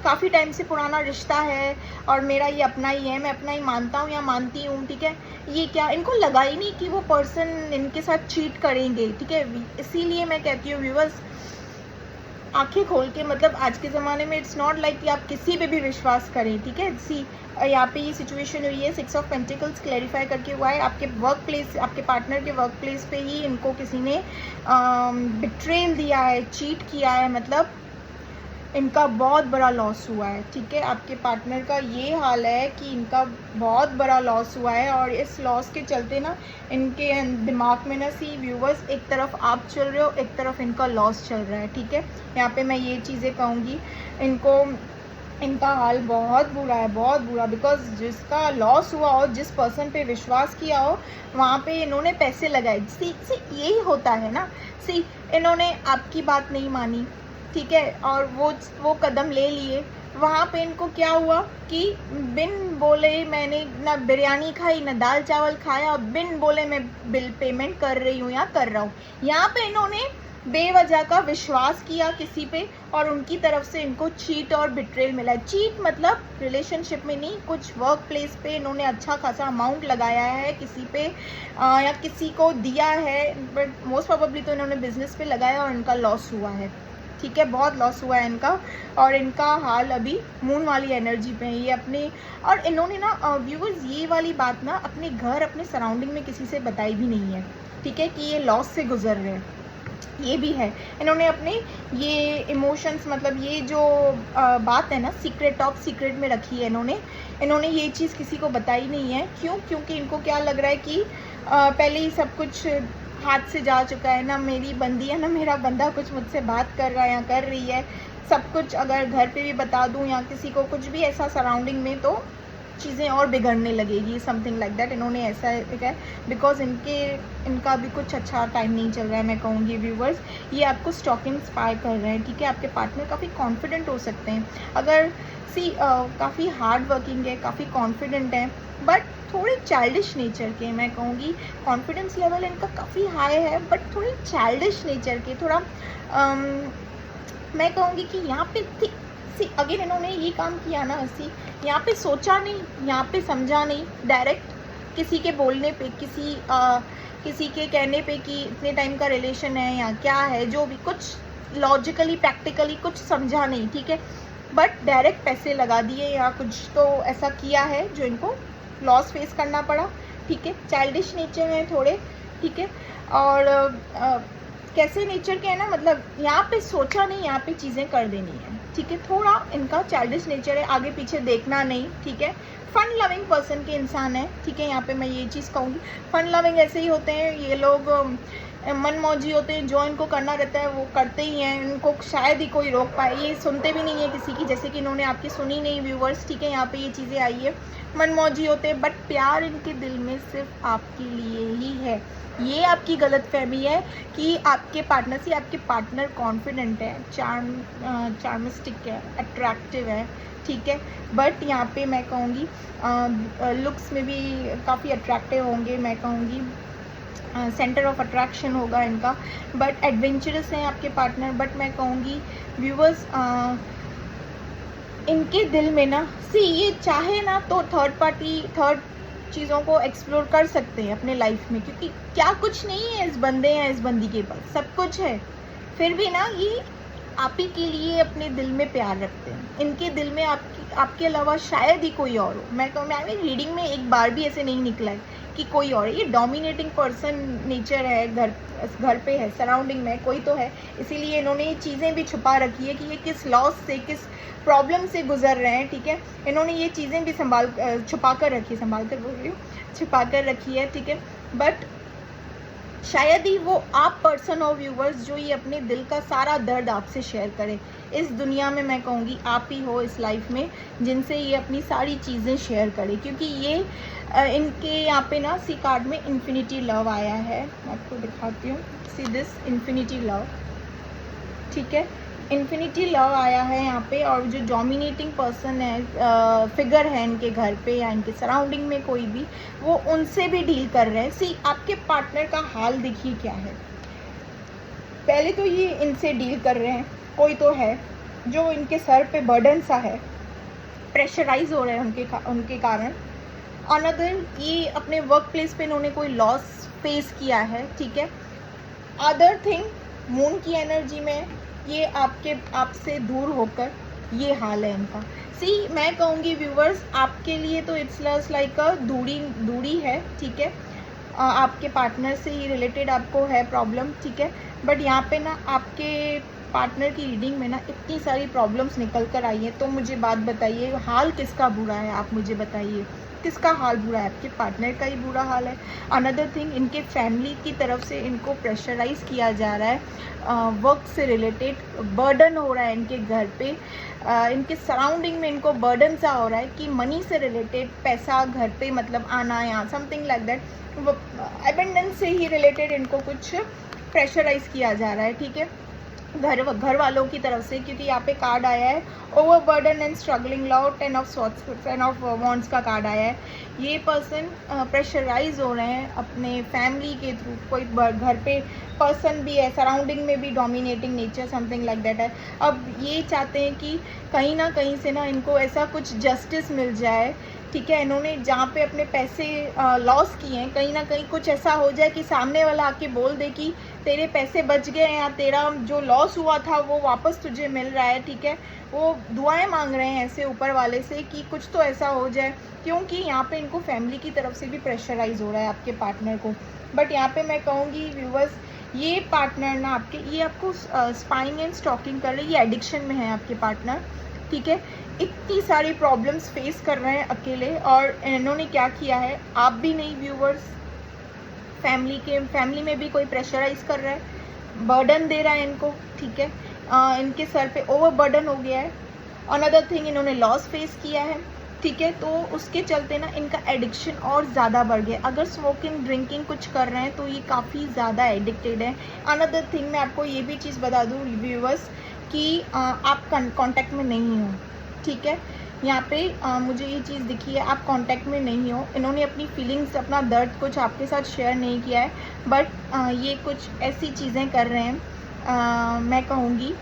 काफ़ी टाइम से पुराना रिश्ता है और मेरा ये अपना ही है, मैं अपना ही मानता हूँ या मानती हूँ, ठीक है। ये क्या, इनको लगा ही नहीं कि वो पर्सन इनके साथ चीट करेंगे, ठीक है। इसीलिए मैं कहती हूँ व्यूअर्स, आंखें खोल के, मतलब आज के ज़माने में इट्स नॉट लाइक कि आप किसी पे भी विश्वास करें, ठीक है। सी यहाँ पे ये सिचुएशन हुई है, 6 ऑफ पेंटिकल्स क्लैरिफाई करके हुआ है। आपके वर्क प्लेस, आपके पार्टनर के वर्क प्लेस पे ही इनको किसी ने बिट्रेल दिया है, चीट किया है, मतलब इनका बहुत बड़ा लॉस हुआ है, ठीक है। आपके पार्टनर का ये हाल है कि इनका बहुत बड़ा लॉस हुआ है, और इस लॉस के चलते ना इनके दिमाग में ना सी व्यूवर्स, एक तरफ आप चल रहे हो, एक तरफ इनका लॉस चल रहा है, ठीक है। यहाँ पे मैं ये चीज़ें कहूँगी, इनका हाल बहुत बुरा है, बहुत बुरा, बिकॉज जिसका लॉस हुआ हो, जिस पर्सन पे विश्वास किया हो, वहाँ पे इन्होंने पैसे लगाए। सी यही होता है ना, सी इन्होंने आपकी बात नहीं मानी, ठीक है, और वो कदम ले लिए, वहाँ पे इनको क्या हुआ कि बिन बोले मैंने ना बिरयानी खाई ना दाल चावल खाया, बिन बोले मैं बिल पेमेंट कर रही हूँ या कर रहा हूँ। यहाँ पे इन्होंने बेवजह का विश्वास किया किसी पे और उनकी तरफ से इनको चीट और बिट्रेल मिला। चीट मतलब रिलेशनशिप में नहीं, कुछ वर्क प्लेस पे इन्होंने अच्छा खासा अमाउंट लगाया है किसी पे या किसी को दिया है, बट मोस्ट प्रोबेबली तो इन्होंने बिजनेस पे लगाया और इनका लॉस हुआ है। ठीक है, बहुत लॉस हुआ है इनका और इनका हाल अभी मून वाली एनर्जी पे है ये अपने। और इन्होंने ना व्यूअर्स ये वाली बात ना अपने घर अपने सराउंडिंग में किसी से बताई भी नहीं है। ठीक है, कि ये लॉस से गुजर रहे हैं, ये भी है। इन्होंने अपने ये इमोशंस मतलब ये जो बात है ना सीक्रेट टॉप सीक्रेट में रखी है इन्होंने ये चीज़ किसी को बताई नहीं है। क्यों? क्योंकि इनको क्या लग रहा है कि पहले ही सब कुछ हाथ से जा चुका है, ना मेरी बंदी है ना मेरा बंदा कुछ मुझसे बात कर रहा है या कर रही है। सब कुछ अगर घर पे भी बता दूं या किसी को कुछ भी ऐसा सराउंडिंग में तो चीज़ें और बिगड़ने लगेगी, समथिंग लाइक दैट। इन्होंने ऐसा है बिकॉज इनका भी कुछ अच्छा टाइम नहीं चल रहा है। मैं कहूँगी व्यूवर्स ये आपको स्टॉक इंस्पायर कर रहे हैं। ठीक है, आपके पार्टनर काफ़ी कॉन्फिडेंट हो सकते हैं, अगर काफ़ी हार्ड वर्किंग है, काफ़ी कॉन्फिडेंट है, बट थोड़े चाइल्डिश नेचर के। मैं कहूँगी कॉन्फिडेंस लेवल इनका काफ़ी हाई है बट थोड़ी चाइल्डिश नेचर के। थोड़ा मैं कहूँगी कि यहाँ पे अगेन इन्होंने ये काम किया ना यहाँ पे सोचा नहीं, यहाँ पे समझा नहीं, डायरेक्ट किसी के बोलने पे किसी के कहने पे कि इतने टाइम का रिलेशन है या क्या है, जो भी कुछ लॉजिकली प्रैक्टिकली कुछ समझा नहीं। ठीक है, बट डायरेक्ट पैसे लगा दिए या कुछ तो ऐसा किया है जो इनको लॉस फेस करना पड़ा। ठीक है, चाइल्डिश नेचर है थोड़े। ठीक है, और कैसे नेचर के है ना, मतलब यहाँ पे सोचा नहीं, यहाँ पे चीज़ें कर देनी है। ठीक है, थोड़ा इनका चाइल्डिश नेचर है, आगे पीछे देखना नहीं। ठीक है, फन लविंग पर्सन के इंसान है। ठीक है, यहाँ पे मैं ये चीज़ कहूँगी, फन लविंग ऐसे ही होते हैं ये लोग, मन मौजी होते हैं, जो इनको करना रहता है वो करते ही हैं, इनको शायद ही कोई रोक पाए, ये सुनते भी नहीं है किसी की, जैसे कि इन्होंने आपकी सुनी नहीं व्यूवर्स। ठीक है, यहाँ पे ये चीज़ें आई है, मन मौजी होते हैं, बट प्यार इनके दिल में सिर्फ आपके लिए ही है। ये आपकी गलतफहमी है कि आपके पार्टनर से आपके पार्टनर कॉन्फिडेंट है, चार्मिस्टिक है, अट्रैक्टिव है। ठीक है, बट यहाँ पे मैं कहूँगी लुक्स में भी काफ़ी अट्रैक्टिव होंगे। मैं कहूँगी सेंटर ऑफ अट्रैक्शन होगा इनका, बट एडवेंचरस हैं आपके पार्टनर। बट मैं कहूँगी व्यूवर्स इनके दिल में ना ये चाहे ना तो थर्ड चीज़ों को एक्सप्लोर कर सकते हैं अपने लाइफ में, क्योंकि क्या कुछ नहीं है इस बंदे या इस बंदी के पास, सब कुछ है, फिर भी ना ये आप ही के लिए अपने दिल में प्यार रखते हैं। इनके दिल में आपके अलावा शायद ही कोई और हो। मैं रीडिंग में एक बार भी ऐसे नहीं निकला है कि कोई और है। ये डोमिनेटिंग पर्सन नेचर है, घर पे है, सराउंडिंग में कोई तो है, इसीलिए इन्होंने ये चीज़ें भी छुपा रखी है कि ये किस लॉस से किस प्रॉब्लम से गुजर रहे हैं। ठीक है, इन्होंने ये चीज़ें भी छुपा कर रखी है, छुपा कर रखी है। ठीक है, बट शायद ही वो आप पर्सन हो व्यूवर्स जो ये अपने दिल का सारा दर्द आपसे शेयर करे। इस दुनिया में मैं कहूँगी आप ही हो इस लाइफ में जिनसे ये अपनी सारी चीज़ें शेयर करे, क्योंकि ये इनके यहाँ पे ना सी कार्ड में इन्फिनिटी लव आया है। मैं आपको दिखाती हूँ, सी दिस इन्फिनिटी लव। ठीक है, इन्फिनिटी लव आया है यहाँ पे, और जो डोमिनेटिंग पर्सन है, फिगर है इनके घर पे या इनके सराउंडिंग में कोई भी, वो उनसे भी डील कर रहे हैं। आपके पार्टनर का हाल देखिए क्या है। पहले तो ये इनसे डील कर रहे हैं, कोई तो है जो इनके सर पे बर्डन सा है, प्रेशराइज हो रहे हैं उनके कारण। अनदर ये अपने वर्क प्लेस पे इन्होंने कोई लॉस फेस किया है। ठीक है, अदर थिंग मून की एनर्जी में ये आपसे दूर होकर ये हाल है इनका। मैं कहूँगी व्यूवर्स आपके लिए तो इट्स लाइक अ दूरी है। ठीक है, आपके पार्टनर से ही रिलेटेड आपको है प्रॉब्लम। ठीक है, बट यहाँ पे ना आपके पार्टनर की रीडिंग में ना इतनी सारी प्रॉब्लम्स निकल कर आई हैं, तो मुझे बात बताइए हाल किसका बुरा है, आप मुझे बताइए किसका हाल बुरा है। आपके पार्टनर का ही बुरा हाल है। अनदर थिंग इनके फैमिली की तरफ से इनको प्रेशराइज किया जा रहा है, वर्क से रिलेटेड बर्डन हो रहा है इनके घर पे, इनके सराउंडिंग में इनको बर्डन सा हो रहा है कि मनी से रिलेटेड पैसा घर पे मतलब आना या समथिंग लाइक दैट, एबेंडेंस से ही रिलेटेड इनको कुछ प्रेशराइज किया जा रहा है। ठीक है, घर वालों की तरफ से, क्योंकि यहाँ पे कार्ड आया है overburden and struggling law, 10 of wands का कार्ड आया है। ये पर्सन प्रेशराइज हो रहे हैं अपने फैमिली के थ्रू, कोई घर पे पर्सन भी है, सराउंडिंग में भी dominating nature something like that है। अब ये चाहते हैं कि कहीं ना कहीं से ना इनको ऐसा कुछ जस्टिस मिल जाए, ठीक है। इन्होंने जहाँ पे अपने पैसे लॉस किए हैं, कहीं ना कहीं कुछ ऐसा हो जाए कि सामने वाला आके बोल दे कि तेरे पैसे बच गए हैं या तेरा जो लॉस हुआ था वो वापस तुझे मिल रहा है, ठीक है। वो दुआएं मांग रहे हैं ऐसे ऊपर वाले से कि कुछ तो ऐसा हो जाए, क्योंकि यहाँ पे इनको फैमिली की तरफ से भी प्रेशराइज हो रहा है आपके पार्टनर को। बट यहाँ पे मैं कहूँगी व्यूवर्स, ये पार्टनर ना आपके, ये आपको स्पाइंग एंड स्टॉकिंग कर रहे हैं, ये एडिक्शन में है आपके पार्टनर, ठीक है। इतनी सारी प्रॉब्लम्स फेस कर रहे हैं अकेले, और इन्होंने क्या किया है, आप भी नहीं व्यूवर्स, फैमिली में भी कोई प्रेशराइज कर रहा है, बर्डन दे रहा है इनको, ठीक है। इनके सर पे ओवर बर्डन हो गया है। अनदर थिंग, इन्होंने लॉस फेस किया है, ठीक है। तो उसके चलते ना इनका एडिक्शन और ज़्यादा बढ़ गया। अगर स्मोकिंग ड्रिंकिंग कुछ कर रहे हैं तो ये काफ़ी ज़्यादा एडिक्टेड है। अनदर थिंग, मैं आपको ये भी चीज़ बता दूँ व्यूवर्स कि आप कांटेक्ट में नहीं हो, ठीक है। यहाँ पे मुझे ये चीज़ दिखी है, आप कांटेक्ट में नहीं हो। इन्होंने अपनी फीलिंग्स, अपना दर्द कुछ आपके साथ शेयर नहीं किया है, बट ये कुछ ऐसी चीज़ें कर रहे हैं, मैं कहूँगी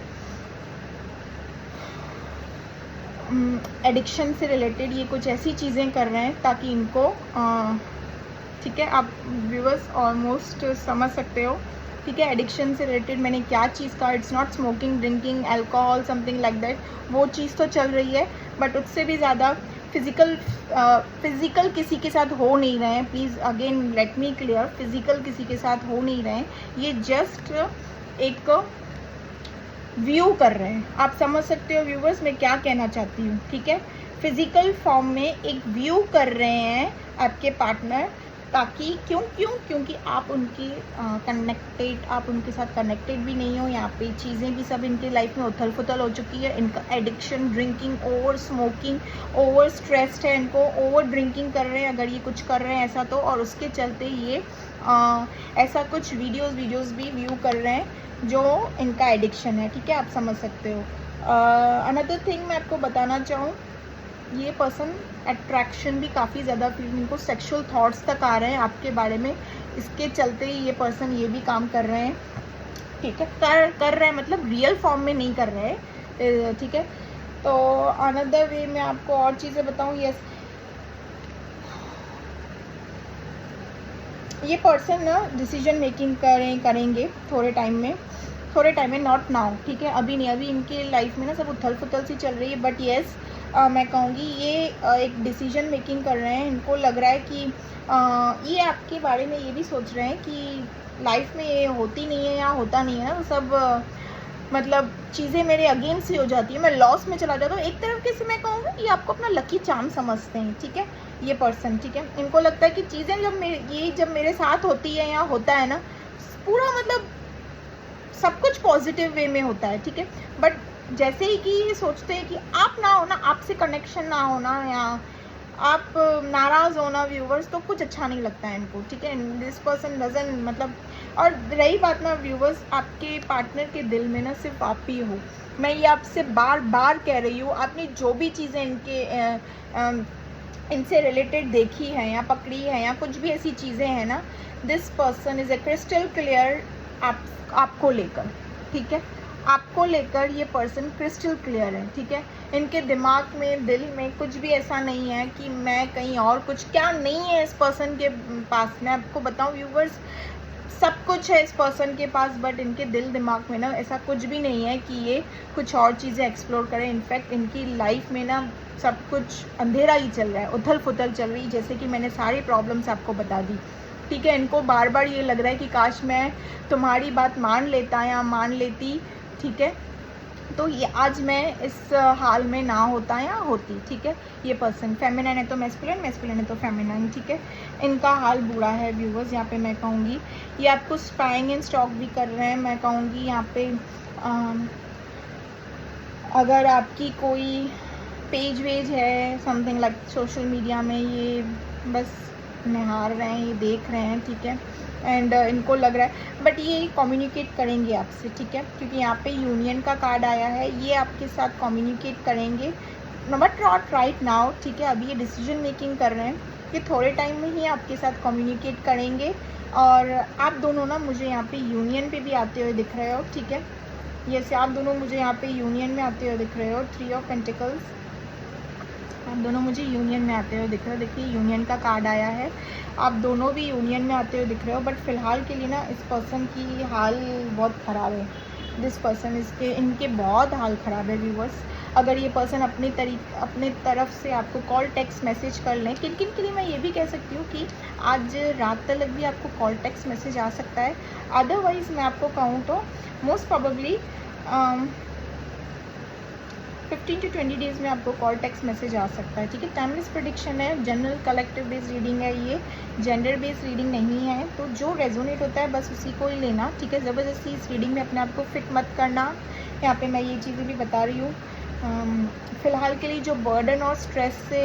एडिक्शन से रिलेटेड ये कुछ ऐसी चीज़ें कर रहे हैं ताकि इनको, ठीक है, आप व्यूअर्स ऑलमोस्ट समझ सकते हो, ठीक है। एडिक्शन से रिलेटेड मैंने क्या चीज़ कहा, it's not smoking drinking alcohol something like that, वो चीज़ तो चल रही है, बट उससे भी ज़्यादा फिज़िकल किसी के साथ हो नहीं रहे हैं। Please again let me clear, physical किसी के साथ हो नहीं रहे हैं, ये जस्ट एक व्यू कर रहे हैं। आप समझ सकते हो व्यूवर्स मैं क्या कहना चाहती हूँ, ठीक है। फिजिकल फॉर्म में एक व्यू कर रहे हैं आपके पार्टनर, ताकि क्योंकि आप उनकी कनेक्टेड, आप उनके साथ कनेक्टेड भी नहीं हो। यहाँ पे चीज़ें भी सब इनके लाइफ में उथल पुथल हो चुकी है। इनका addiction, drinking, over smoking, over stressed है, इनको ओवर ड्रिंकिंग कर रहे हैं अगर ये कुछ कर रहे हैं ऐसा तो, और उसके चलते ये ऐसा कुछ वीडियोज़ भी व्यू कर रहे हैं जो इनका एडिक्शन है, ठीक है। आप समझ सकते हो। अनदर थिंग मैं आपको बताना चाहूँ, ये पर्सन अट्रैक्शन भी काफ़ी ज़्यादा फील, इनको सेक्सुअल थॉट्स तक आ रहे हैं आपके बारे में, इसके चलते ये पर्सन ये भी काम कर रहे हैं, ठीक है। कर रहे हैं मतलब रियल फॉर्म में नहीं कर रहे हैं, ठीक है। तो अनदर वे में आपको और चीज़ें बताऊँ, यस, ये पर्सन ना डिसीजन मेकिंग करेंगे थोड़े टाइम में, नॉट नाउ, ठीक है, अभी नहीं। अभी इनके लाइफ में ना सब उथल पुथल सी चल रही है, बट येस मैं कहूँगी ये एक डिसीजन मेकिंग कर रहे हैं। इनको लग रहा है कि ये आपके बारे में ये भी सोच रहे हैं कि लाइफ में ये होती नहीं है या होता नहीं है ना, तो सब मतलब चीज़ें मेरे अगेंस्ट ही हो जाती है, मैं लॉस में चला जाता हूँ। एक तरीके से मैं कहूँगी ये आपको अपना लकी चार्म समझते हैं, ठीक है, ये पर्सन, ठीक है। इनको लगता है कि चीज़ें जब मेरे साथ होती है या होता है ना, पूरा मतलब सब कुछ पॉजिटिव वे में होता है, ठीक है। बट जैसे ही कि ये सोचते हैं कि आप ना हो ना, आपसे कनेक्शन ना होना, या आप नाराज़ होना व्यूवर्स, तो कुछ अच्छा नहीं लगता है इनको, ठीक है। दिस पर्सन डजन मतलब, और रही बात ना व्यूवर्स, आपके पार्टनर के दिल में ना सिर्फ आप ही हो। मैं ये आपसे बार बार कह रही हूँ, आपने जो भी चीज़ें इनसे रिलेटेड देखी है या पकड़ी है या कुछ भी ऐसी चीज़ें हैं ना, this person is a crystal clear आपको लेकर, ठीक है। आपको लेकर ये पर्सन क्रिस्टल क्लियर है, ठीक है। इनके दिमाग में, दिल में कुछ भी ऐसा नहीं है कि मैं कहीं और कुछ, क्या नहीं है इस पर्सन के पास। मैं आपको बताऊं व्यूवर्स, सब कुछ है इस पर्सन के पास, बट इनके दिल दिमाग में ना ऐसा कुछ भी नहीं है कि ये कुछ और चीज़ें एक्सप्लोर करें। इनफैक्ट इनकी लाइफ में ना सब कुछ अंधेरा ही चल रहा है, उथल पुथल चल रही है, जैसे कि मैंने सारी प्रॉब्लम्स आपको बता दी, ठीक है। इनको बार बार ये लग रहा है कि काश मैं तुम्हारी बात मान लेता या मान लेती, ठीक है, तो ये आज मैं इस हाल में ना होता या होती, ठीक है। ये पर्सन फेमिनिन है तो मैस्कुलिन, मैस्कुलिन है तो फेमिनिन, ठीक है। इनका हाल बुरा है व्यूवर्स। यहाँ पे मैं कहूँगी ये आपको स्पाइंग एंड स्टॉक भी कर रहे हैं। मैं कहूँगी यहाँ पे अगर आपकी कोई पेज वेज है समथिंग लाइक सोशल मीडिया में, ये बस निहार रहे हैं, ये देख रहे हैं, ठीक है। एंड इनको लग रहा है, बट ये कम्युनिकेट करेंगे आपसे, ठीक है, क्योंकि यहाँ पे यूनियन का कार्ड आया है, ये आपके साथ कम्युनिकेट करेंगे, बट नॉट राइट नाउ, ठीक है, अभी ये डिसीजन मेकिंग कर रहे हैं, ये थोड़े टाइम में ही आपके साथ कम्युनिकेट करेंगे। और आप दोनों ना मुझे यहाँ पे यूनियन पे भी आते हुए दिख रहे हो, ठीक है, ये आप दोनों मुझे यहाँ पे यूनियन में आते हुए दिख रहे हो, 3 ऑफ पेंटिकल्स, आप दोनों मुझे यूनियन में आते हुए दिख रहे हो, देखिए यूनियन का कार्ड आया है, आप दोनों भी यूनियन में आते हुए दिख रहे हो, बट फिलहाल के लिए ना इस पर्सन की हाल बहुत ख़राब है, दिस पर्सन, इसके इनके बहुत हाल ख़राब है व्यूवर्स। अगर ये पर्सन अपने तरफ से आपको कॉल टेक्स्ट मैसेज कर लें, किन किन के लिए मैं ये भी कह सकती हूँ कि आज रात तक भी आपको कॉल टेक्स्ट मैसेज आ सकता है, अदरवाइज़ मैं आपको कहूँ तो मोस्ट प्रोबेबली 15 to 20 डेज़ में आपको कॉल टेक्स्ट मैसेज आ सकता है, ठीक है। टाइमलेस प्रेडिक्शन है, जनरल कलेक्टिव बेस्ड रीडिंग है, ये जेंडर बेस्ड रीडिंग नहीं है, तो जो रेजोनेट होता है बस उसी को ही लेना, ठीक है। ज़बरदस्ती इस रीडिंग में अपने आप को फिट मत करना, यहाँ पे मैं ये चीज़ें भी बता रही हूँ। फ़िलहाल के लिए जो बर्डन और स्ट्रेस से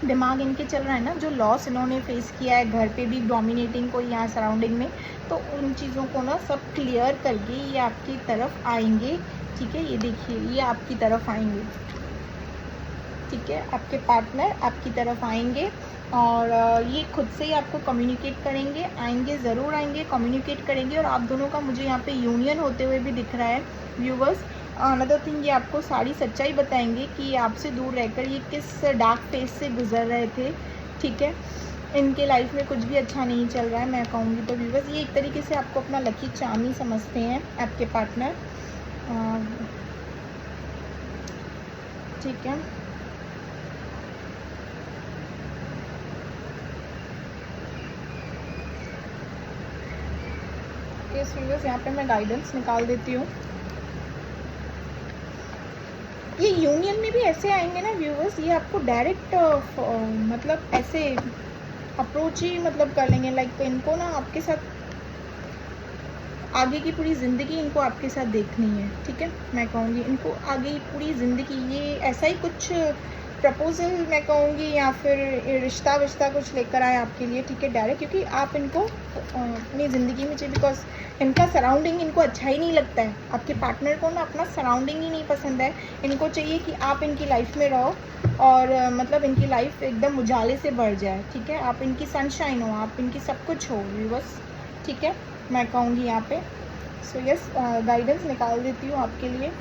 दिमाग इनके चल रहा है ना, जो लॉस इन्होंने फेस किया है घर पे भी डोमिनेटिंग कोई यहाँ सराउंडिंग में, तो उन चीज़ों को ना सब क्लियर करके ये आपकी तरफ आएंगे, ठीक है। ये देखिए ये आपकी तरफ आएंगे, ठीक है, आपके पार्टनर आपकी तरफ आएंगे और ये खुद से ही आपको कम्युनिकेट करेंगे, आएंगे, ज़रूर आएंगे, कम्युनिकेट करेंगे, और आप दोनों का मुझे यहाँ पे यूनियन होते हुए भी दिख रहा है व्यूवर्स। अनदर थिंग, ये आपको सारी सच्चाई बताएंगे कि आपसे दूर रहकर ये किस डार्क फेज से गुजर रहे थे, ठीक है। इनके लाइफ में कुछ भी अच्छा नहीं चल रहा है, मैं कहूँगी तो व्यूवर्स, ये एक तरीके से आपको अपना लकी चार्म ही समझते हैं आपके पार्टनर, ठीक है। इस व्यूवर्स यहाँ पे मैं गाइडेंस निकाल देती हूँ। ये यूनियन में भी ऐसे आएंगे ना व्यूवर्स, ये आपको डायरेक्ट मतलब ऐसे अप्रोच ही मतलब कर लेंगे, लाइक इनको ना आपके साथ आगे की पूरी ज़िंदगी इनको आपके साथ देखनी है, ठीक है। मैं कहूँगी इनको आगे की पूरी ज़िंदगी, ये ऐसा ही कुछ प्रपोजल मैं कहूँगी या फिर रिश्ता विश्ता कुछ लेकर आए आपके लिए, ठीक है, डायरेक्ट, क्योंकि आप इनको अपनी ज़िंदगी में चाहिए, बिकॉज इनका सराउंडिंग इनको अच्छा ही नहीं लगता है, आपके पार्टनर को ना अपना सराउंडिंग ही नहीं पसंद है, इनको चाहिए कि आप इनकी लाइफ में रहो और मतलब इनकी लाइफ एकदम उजाले से भर जाए, ठीक है, आप इनकी सनशाइन हो, आप इनकी सब कुछ हो बस, ठीक है, मैं कहूँगी यहाँ पे। सो यस, गाइडेंस निकाल देती हूँ आपके लिए।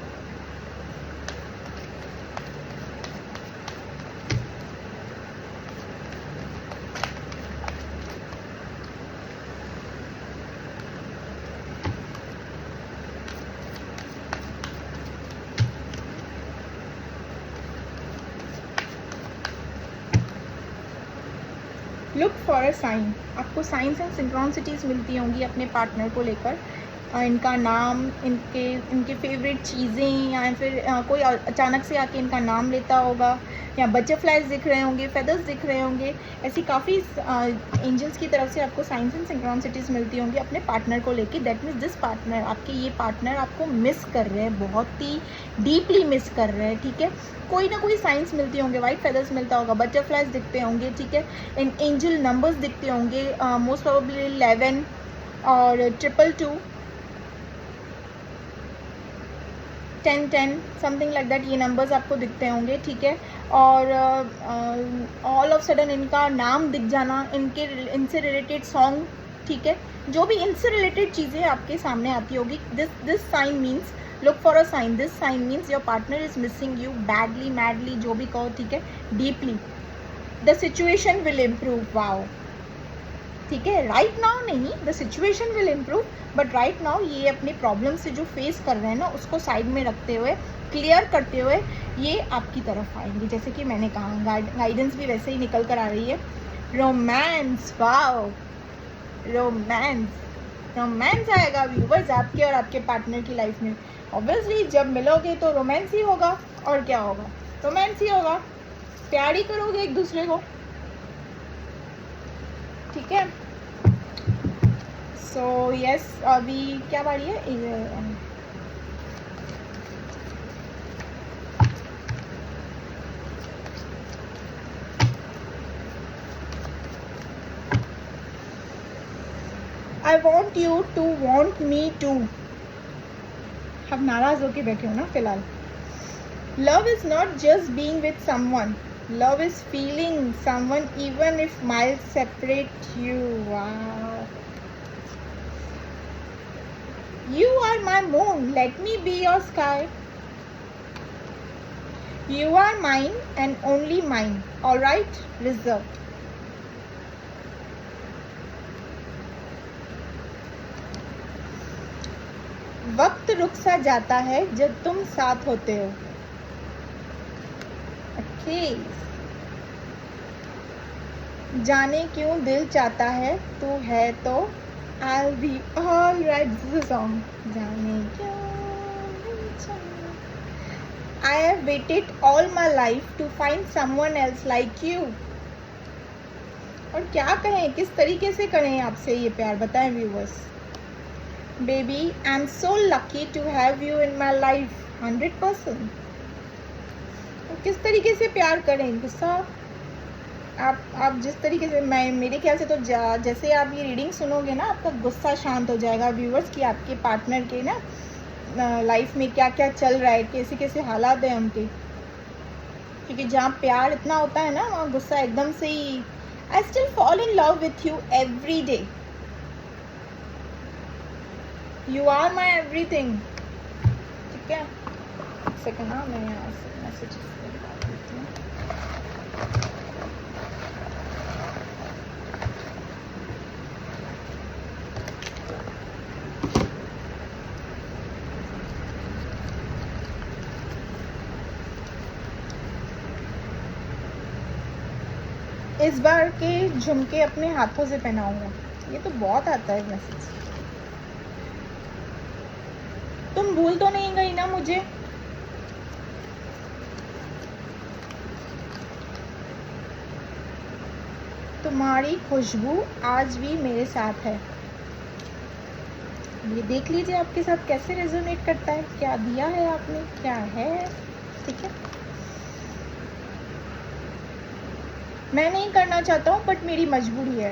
लुक फॉर अ साइन, आपको साइंस एंड सिंक्रोनिसिटीज़ मिलती होंगी अपने पार्टनर को लेकर, इनका नाम, इनके फेवरेट चीज़ें, या फिर कोई अचानक से आके इनका नाम लेता होगा, या बटरफ्लाइज दिख रहे होंगे, फेदर्स दिख रहे होंगे, ऐसी काफ़ी एंजल्स की तरफ से आपको साइंस एंड सिंक्रोनिसिटीज़ मिलती होंगी अपने पार्टनर को लेके। दैट मीन्स दिस पार्टनर, आपके ये पार्टनर आपको मिस कर रहे हैं, बहुत ही डीपली मिस कर रहे हैं, ठीक है। कोई ना कोई साइंस मिलती होंगे, वाइट फेदर्स मिलता होगा, बटरफ्लाइज दिखते होंगे, ठीक है, एंजल नंबर्स दिखते होंगे, मोस्ट प्रोबेबली 11 और 222, 10 समथिंग लाइक दैट, ये नंबर्स आपको दिखते होंगे, ठीक है। और ऑल ऑफ सडन इनका नाम दिख जाना, इनसे रिलेटेड सॉन्ग, ठीक है, जो भी इनसे रिलेटेड चीज़ें आपके सामने आती होगी, this sign means look for a sign, this sign means your partner is missing you badly, madly, जो भी कहो, ठीक है, deeply. The situation will improve, wow, ठीक है, राइट नाउ नहीं, the situation will improve, but right now ये अपने प्रॉब्लम से जो फेस कर रहे हैं ना, उसको साइड में रखते हुए, क्लियर करते हुए ये आपकी तरफ आएंगे, जैसे कि मैंने कहा, गाइडेंस भी वैसे ही निकल कर आ रही है। रोमांस, वाओ, रोमांस, रोमांस आएगा व्यूवर्स आपके और आपके पार्टनर की लाइफ में। ऑब्वियसली जब मिलोगे तो रोमांस ही होगा, और क्या होगा, रोमांस ही होगा, प्यार ही करोगे एक दूसरे को, ठीक है। सो यस, अभी क्या बारी है, I want you to want me too. अब नाराज होके बैठे हो ना फिलहाल। Love is not just being with someone, love is feeling someone even if miles separate you. Wow. You are my moon, let me be your sky. You are mine and only mine, alright? Reserved. वक्त रुक सा जाता है जब तुम साथ होते हो। Okay. जाने क्यों दिल चाहता है तू है तो I'll be alright. This is a song. जाने क्यों दिल चाहता। I have waited all my life to find someone else like you. और क्या कहें, किस तरीके से करें आपसे ये प्यार, बताएं viewers. Baby, I'm so lucky to have you in my life. 100%. और किस तरीके से प्यार करें, गुस्सा आप जिस तरीके से, मैं मेरे ख्याल से तो जैसे आप ये रीडिंग सुनोगे ना आपका गुस्सा शांत हो जाएगा व्यूवर्स, कि आपके पार्टनर के ना लाइफ में क्या क्या चल रहा है, कैसे कैसे हालात हैं उनके। क्योंकि जहाँ प्यार इतना होता है ना वहाँ गुस्सा एकदम से ही। I still fall in love with you every day, you are my everything. ठीक है, सेकंड ना मैं यहाँ से मैसेज देती हूँ। इस बार के झुमके अपने हाथों से पहनाऊंगा। ये तो बहुत आता है मैसेज। तुम भूल तो नहीं गई ना मुझे। तुम्हारी खुशबू आज भी मेरे साथ है। ये देख लीजिए आपके साथ कैसे रेजोनेट करता है, क्या दिया है आपने, क्या है। ठीक है, मैं नहीं करना चाहता हूँ बट मेरी मजबूरी है।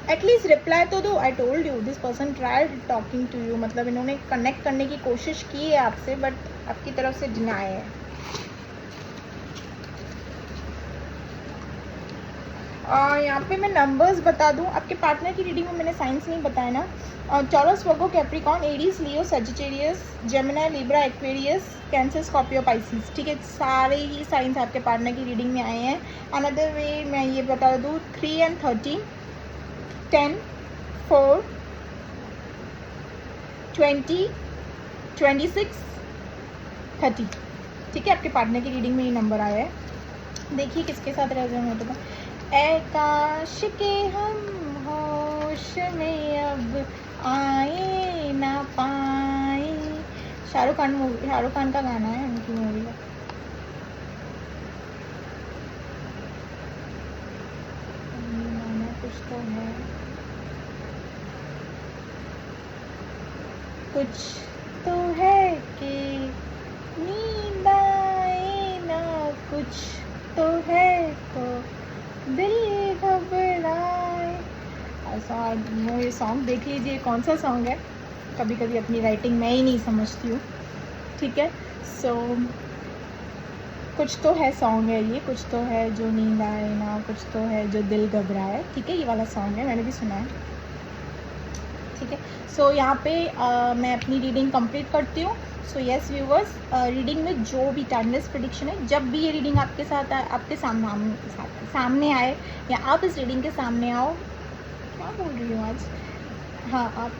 एटलीस्ट रिप्लाई तो दो। I told you this person tried talking to you, मतलब इन्होंने कनेक्ट करने की कोशिश की है आपसे बट आपकी तरफ से डिनाई है। यहाँ पे मैं नंबर्स बता दूँ। आपके पार्टनर की रीडिंग में मैंने साइंस नहीं बताया ना। Taurus, Virgo, Capricorn, Aries, Leo, Sagittarius, Gemini, Libra, Aquarius, Cancer, Scorpio, Pisces. ठीक है, सारे ही साइंस आपके पार्टनर की रीडिंग में आए हैं। अनदर वे मैं ये बता दूँ, 3 and 13, 10, 4, 20, 26, 30। ठीक है, आपके पार्टनर की रीडिंग में ये नंबर आया है। देखिए किसके साथ रेजोनेट होता है। ऐ काश के हम होश में अब आए ना पाए। शाहरुख खान का गाना है उनकी मूवी का। कुछ तो है, कुछ तो है कि नींद आए ना, कुछ तो है तो दिल घबराए। ऐसा वो ये सॉन्ग देख लीजिए कौन सा सॉन्ग है। कभी कभी अपनी राइटिंग मैं ही नहीं समझती हूँ। ठीक है, सो कुछ तो है सॉन्ग है ये, कुछ तो है जो नींद आए ना, कुछ तो है जो दिल घबराए। ठीक है, ये वाला सॉन्ग है, मैंने भी सुना है। ठीक है, सो यहाँ पे मैं अपनी रीडिंग कंप्लीट करती हूँ। सो यस व्यूवर्स, रीडिंग में जो भी टाइमलेस प्रेडिक्शन है, जब भी ये रीडिंग आपके साथ आए, आपके सामने आए या आप इस रीडिंग के सामने आओ, क्या बोल रही हूँ आज, हाँ आप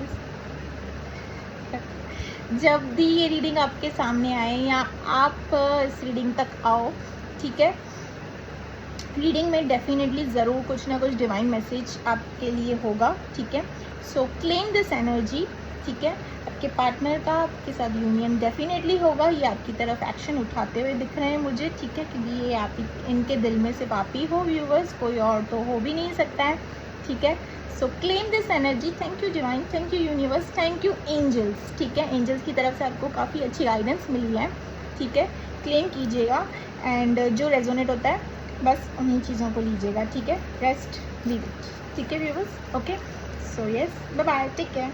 जब भी ये रीडिंग आपके सामने आए या आप इस रीडिंग तक आओ, ठीक है, रीडिंग में डेफिनेटली ज़रूर कुछ ना कुछ डिवाइन मैसेज आपके लिए होगा। ठीक है, सो क्लेम दिस एनर्जी। ठीक है, आपके पार्टनर का आपके साथ यूनियन डेफिनेटली होगा। ये आपकी तरफ एक्शन उठाते हुए दिख रहे हैं मुझे। ठीक है, क्योंकि ये आप इनके दिल में सिर्फ आप ही हो व्यूवर्स, कोई और तो हो भी नहीं सकता है। ठीक है, so claim this energy. Thank you divine, thank you universe, thank you angels. ठीक है, एंजल्स की तरफ से आपको काफ़ी अच्छी गाइडेंस मिली है। ठीक है, क्लेम कीजिएगा एंड जो रेजोनेट होता है बस उन्हीं चीज़ों को लीजिएगा। ठीक है, रेस्ट लीव इट। ठीक है viewers, okay, so yes, bye bye, take care.